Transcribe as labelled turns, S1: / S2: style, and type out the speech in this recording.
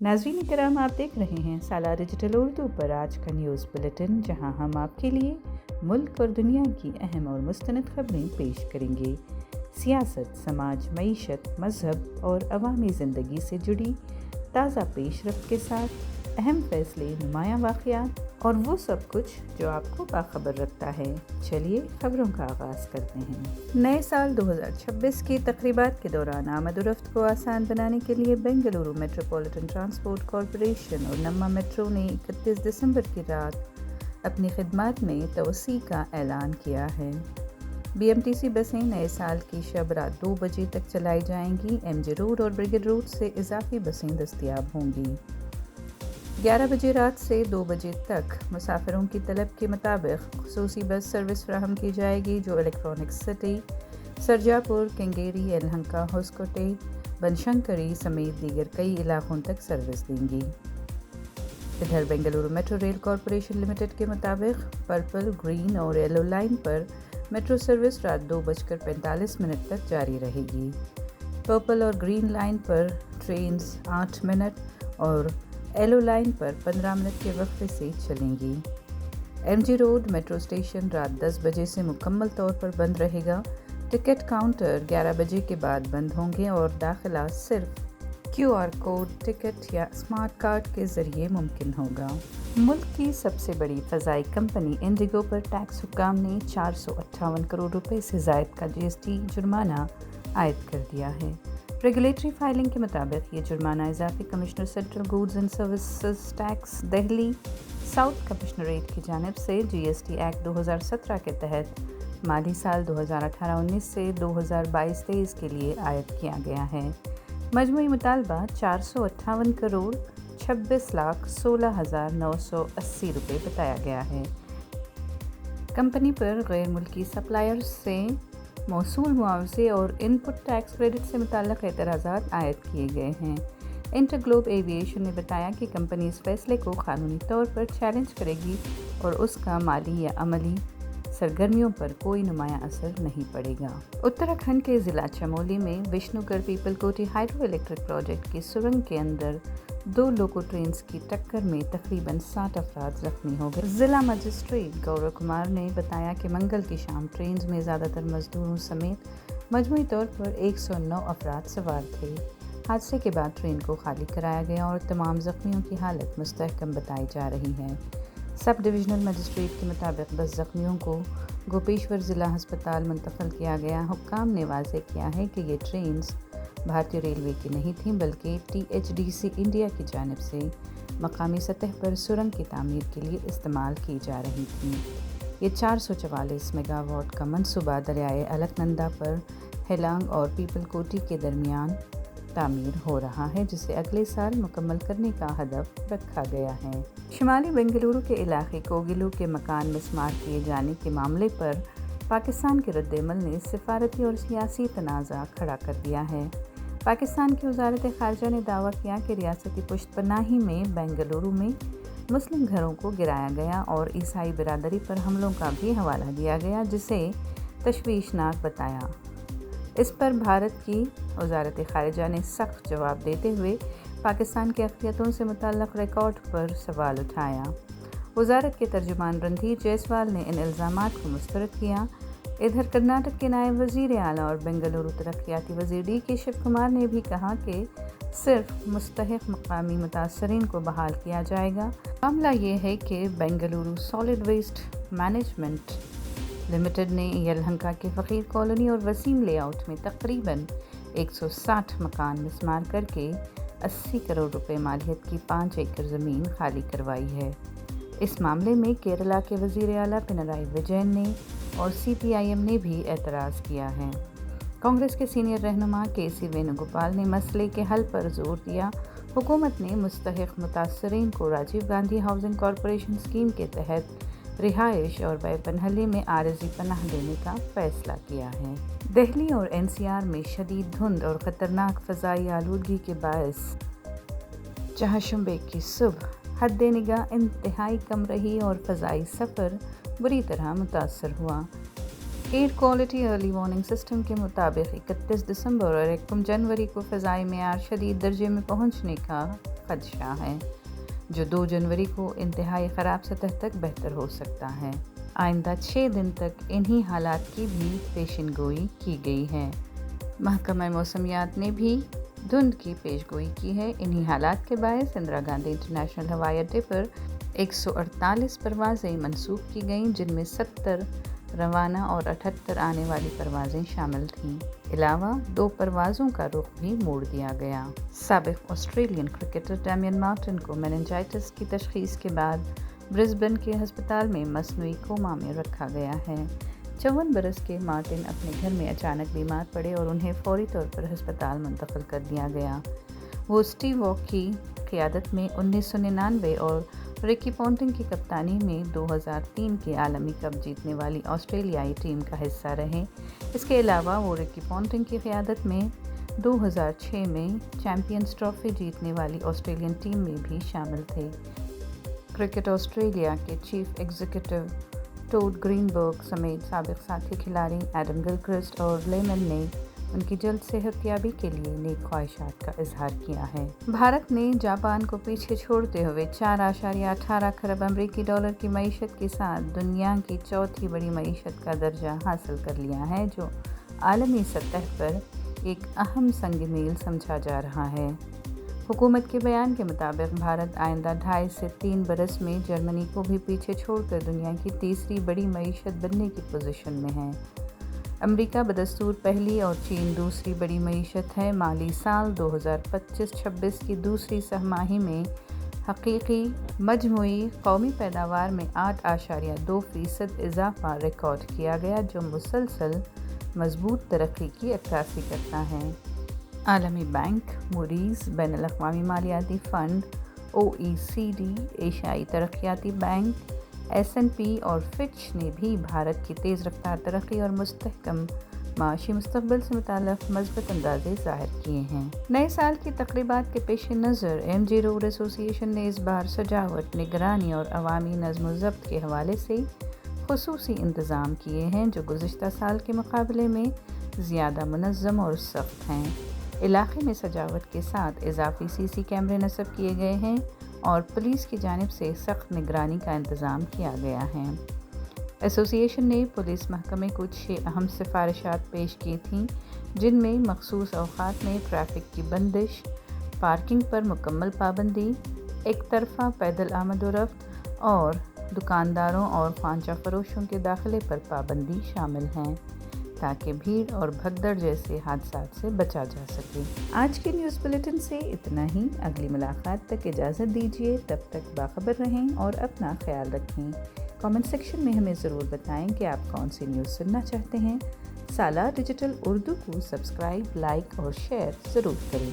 S1: नाज़रीन करام, आप देख रहे हैं साला डिजिटल उर्दू पर आज का न्यूज़ बुलेटिन, जहां हम आपके लिए मुल्क और दुनिया की अहम और मुस्तनद खबरें पेश करेंगे। सियासत, समाज, मईशत, मज़हब और अवामी ज़िंदगी से जुड़ी ताज़ा पेशरफ्त के साथ अहम फ़ैसले, नुमायाँ वाक़यात और वो सब कुछ जो आपको बाखबर रखता है। चलिए खबरों का आगाज़ करते हैं। नए साल 2026 की तक़रीबात के दौरान आमद-ओ-रफ़्त को आसान बनाने के लिए बेंगलुरु मेट्रोपॉलिटन ट्रांसपोर्ट कॉरपोरेशन और नम्मा मेट्रो ने 31 दिसंबर की रात अपनी खिदमत में तवसी का ऐलान किया है। BMTC बसें नए साल की शब रात 2 बजे तक चलाई जाएंगी। MG रोड और ब्रिगेड रोड से इजाफी बसें दस्तयाब होंगी। 11 बजे रात से 2 बजे तक मुसाफिरों की तलब के मुताबिक खुसूसी बस सर्विस फराहम की जाएगी, जो इलेक्ट्रॉनिक सिटी, सरजापुर, केंगेरी, यलहंका, होस्कोटे, बनशंकरी समेत दीगर कई इलाकों तक सर्विस देंगी। इधर Bengaluru metro rail corporation limited के मुताबिक पर्पल, ग्रीन और येलो लाइन पर मेट्रो सर्विस रात 2:45 तक जारी रहेगी। पर्पल और ग्रीन लाइन पर ट्रेन 8 मिनट और येलो लाइन पर 15 मिनट के वक्फे से चलेंगी। MG रोड मेट्रो स्टेशन रात 10 बजे से मुकम्मल तौर पर बंद रहेगा। टिकट काउंटर 11 बजे के बाद बंद होंगे और दाखिला सिर्फ QR कोड, टिकट या स्मार्ट कार्ड के ज़रिए मुमकिन होगा। मुल्क की सबसे बड़ी फ़ज़ाई कंपनी इंडिगो पर टैक्स हुक्काम ने 458 करोड़ रुपए से ज़ायद का GST जुर्माना आयद कर दिया है। रेगुलेटरी फाइलिंग के मुताबिक ये जुर्माना इजाफी commissioner central goods and services tax Delhi south commissionerate की जानिब से GST एक्ट 2017 के तहत माली साल 2018-19 से 2022-23 के लिए आयद किया गया है। मजमूई मुतालबा 458 करोड़ 26,16,980 रुपये बताया गया है। कंपनी पर गैर मुल्की सप्लायर्स से मौसूल मुआवजे और इनपुट टैक्स क्रेडिट से मुताल्लिक़ एतराज़ात आयद किए गए हैं। इंटरग्लोब एविएशन ने बताया कि कंपनी इस फैसले को कानूनी तौर पर चैलेंज करेगी और उसका माली या अमली सरगर्मियों पर कोई नुमाया असर नहीं पड़ेगा। उत्तराखंड के ज़िला चमोली में Vishnugarh Pipalkoti hydro electric project की सुरंग के अंदर 2 लोको ट्रेन्स की टक्कर में तकरीबन 60 अफराद जख्मी हो गए। ज़िला मजिस्ट्रेट गौरव कुमार ने बताया कि मंगल की शाम ट्रेन्स में ज़्यादातर मजदूरों समेत मजमूई तौर पर 109 अफराद सवार थे। हादसे के बाद ट्रेन को खाली कराया गया और तमाम जख्मियों की हालत मुस्तहकम बताई जा रही है। सब डिविजनल मजिस्ट्रेट के मुताबिक 10 जख्मियों को गोपेश्वर ज़िला अस्पताल मुंतकिल किया गया। हुक्काम ने वाज़ेह किया है कि ये ट्रेन्स भारतीय रेलवे की नहीं थीं, बल्कि THDC इंडिया की जानिब से मकामी सतह पर सुरंग की तामीर के लिए इस्तेमाल की जा रही थीं। ये 444 मेगावाट का मंसूबा दरियाए अलकनंदा पर हेलांग और पीपलकोटी के दरमियान तामीर हो रहा है, जिसे अगले साल मुकम्मल करने का हदफ रखा गया है। शुमाली बेंगलुरु के इलाके कोगिलू के मकान मिस्मार किए जाने के मामले पर पाकिस्तान के रद्द-ए-अमल ने सिफारती और सियासी तनाज़ा खड़ा कर दिया है। पाकिस्तान की वज़ारत ख़ारजा ने दावा किया कि रियासती पुश्तपनाही में बेंगलुरु में मुस्लिम घरों को गिराया गया और ईसाई बिरादरी पर हमलों का भी हवाला दिया गया, जिसे तशवीशनाक बताया। इस पर भारत की वज़ारत ख़ारजा ने सख्त जवाब देते हुए पाकिस्तान की अक़लियतों से मुतल्लक़ रिकॉर्ड पर सवाल उठाया। वज़ारत के तर्जुमान रणधीर जायसवाल ने इन इल्ज़ामात को मुस्तरद किया। इधर कर्नाटक के नायब वज़ीर आला और बेंगलुरु तरक्याती वज़ीर DK शिव कुमार ने भी कहा कि सिर्फ मुस्तहिक़ मकामी मुतासरीन को बहाल किया जाएगा। मामला ये है कि Bengaluru solid waste management limited ने यलहंका के फ़कीर कॉलोनी और वसीम लेआउट में तकरीबन 160 मकान मिस्मार करके 80 करोड़ रुपए मालियत की 5 एकड़ ज़मीन खाली करवाई है। इस मामले में केरला के वज़ीर आला पिनराई विजयन ने और CPIM ने भी एतराज़ किया है। कांग्रेस के सीनियर रहनुमा KC वेणुगोपाल ने मसले के हल पर जोर दिया। हुकूमत ने मुस्तहिक़ मुतासरीन को Rajiv Gandhi housing corporation scheme के तहत रिहाइश और बैपनहली में आरज़ी पनाह देने का फ़ैसला किया है। दिल्ली और NCR में शदीद धुंध और ख़तरनाक फ़ज़ाई आलूदगी के बायस चहाशुंबे की सुबह हद निगाह इंतहाई कम रही और फ़ज़ाई सफ़र बुरी तरह मुतासर हुआ। Air quality early warning system के मुताबिक 31 दिसंबर और 1 जनवरी को फ़ज़ाई मेयार शदीद दर्जे में पहुंचने का खदशा है, जो 2 जनवरी को इंतहाई ख़राब सतह तक बेहतर हो सकता है। आइंदा 6 दिन तक इन्हीं हालात की भी पेशिनगोई की गई है। महकमा मौसमियात ने भी धुंध की पेशगोई की है। इन्हीं हालात के बायस इंदिरा गांधी इंटरनेशनल हवाई अड्डे पर 148 परवाज़ें मनसूख की गईं, जिनमें 70 रवाना और 78 आने वाली परवाज़ें शामिल थीं। अलावा 2 परवाज़ों का रुख भी मोड़ दिया गया। साबिक ऑस्ट्रेलियन क्रिकेटर डेमियन मार्टिन को मेनिंजाइटिस की तशख़ीस के बाद ब्रिस्बेन के हस्पताल में मसनूई कोमा में रखा गया है। 54 बरस के मार्टिन अपने घर में अचानक बीमार पड़े और उन्हें फौरी तौर पर हस्पताल मुंतकिल कर दिया गया। वो स्टीव वॉक की क़ियादत में 1999 और रिकी पॉन्टिंग की कप्तानी में 2003 के आलमी कप जीतने वाली ऑस्ट्रेलियाई टीम का हिस्सा रहे। इसके अलावा वो रिकी पॉन्टिंग की क़ियादत में 2006 में चैम्पियंस ट्रॉफी जीतने वाली ऑस्ट्रेलियन टीम में भी शामिल थे। क्रिकेट ऑस्ट्रेलिया के चीफ एग्जीक्यूटिव टॉड ग्रीनबर्ग समेत साबिक साथी खिलाड़ी एडम गिलक्रिस्ट और लेमन ने उनकी जल्द सेहतयाबी के लिए नेक ख्वाहिशात का इजहार किया है। भारत ने जापान को पीछे छोड़ते हुए 4.18 खरब अमरीकी डॉलर की मईशत के साथ दुनिया की चौथी बड़ी मईशत का दर्जा हासिल कर लिया है, जो आलमी सतह पर एक अहम संग मील समझा जा रहा है। हुकूमत के बयान के मुताबिक भारत आइंदा 2.5 से 3 बरस में जर्मनी को भी पीछे छोड़कर दुनिया की तीसरी बड़ी मईशत बनने की पोजीशन में है। अमेरिका बदस्तूर पहली और चीन दूसरी बड़ी मईशत है। माली साल 2025-26 की दूसरी सहमाही में हकीकी मजमूई कौमी पैदावार में 8.2% इजाफा रिकॉर्ड किया गया, जो मुसलसल मजबूत तरक्की की अक्कासी करता है। आलमी बैंक, मूडीज़, बैनुल-अक़वामी मालियाती फ़ंड, OECD, एशियाई तरक्याती बैंक, S&P और फिच ने भी भारत की तेज़ रफ्तार तरक्की और मुस्तहकम माशी मुस्तक़बिल से मुताल्लिक़ मज़बूत अंदाज़े ज़ाहिर किए हैं। नए साल की तक़रीबात के पेश नज़र MG रोड एसोसिएशन ने इस बार सजावट, निगरानी और अवामी नज़्म व ज़ब्त के हवाले से ख़ुसूसी इंतज़ाम किए हैं, जो गुज़िश्ता साल के मुकाबले में ज़्यादा मुनज़्ज़म और सख्त हैं। इलाक़े में सजावट के साथ इजाफ़ी CC कैमरे नस्ब किए गए हैं और पुलिस की जानिब से सख्त निगरानी का इंतज़ाम किया गया है। एसोसिएशन ने पुलिस महकमे को 6 अहम सिफारिशात पेश की थीं, जिनमें मखसूस अवक़ात में ट्रैफ़िक की बंदिश, पार्किंग पर मुकम्मल पाबंदी, एक तरफ़ा पैदल आमद व रफ्त और दुकानदारों और ख़ानचा फ़रोशों के दाखिले पर पाबंदी शामिल हैं, ताकि भीड़ और भगदड़ जैसे हादसात से बचा जा सके। आज के न्यूज़ बुलेटिन से इतना ही। अगली मुलाकात तक इजाज़त दीजिए। तब तक बाखबर रहें और अपना ख्याल रखें। कमेंट सेक्शन में हमें ज़रूर बताएं कि आप कौन सी न्यूज़ सुनना चाहते हैं। सालार डिजिटल उर्दू को सब्सक्राइब, लाइक और शेयर ज़रूर करें।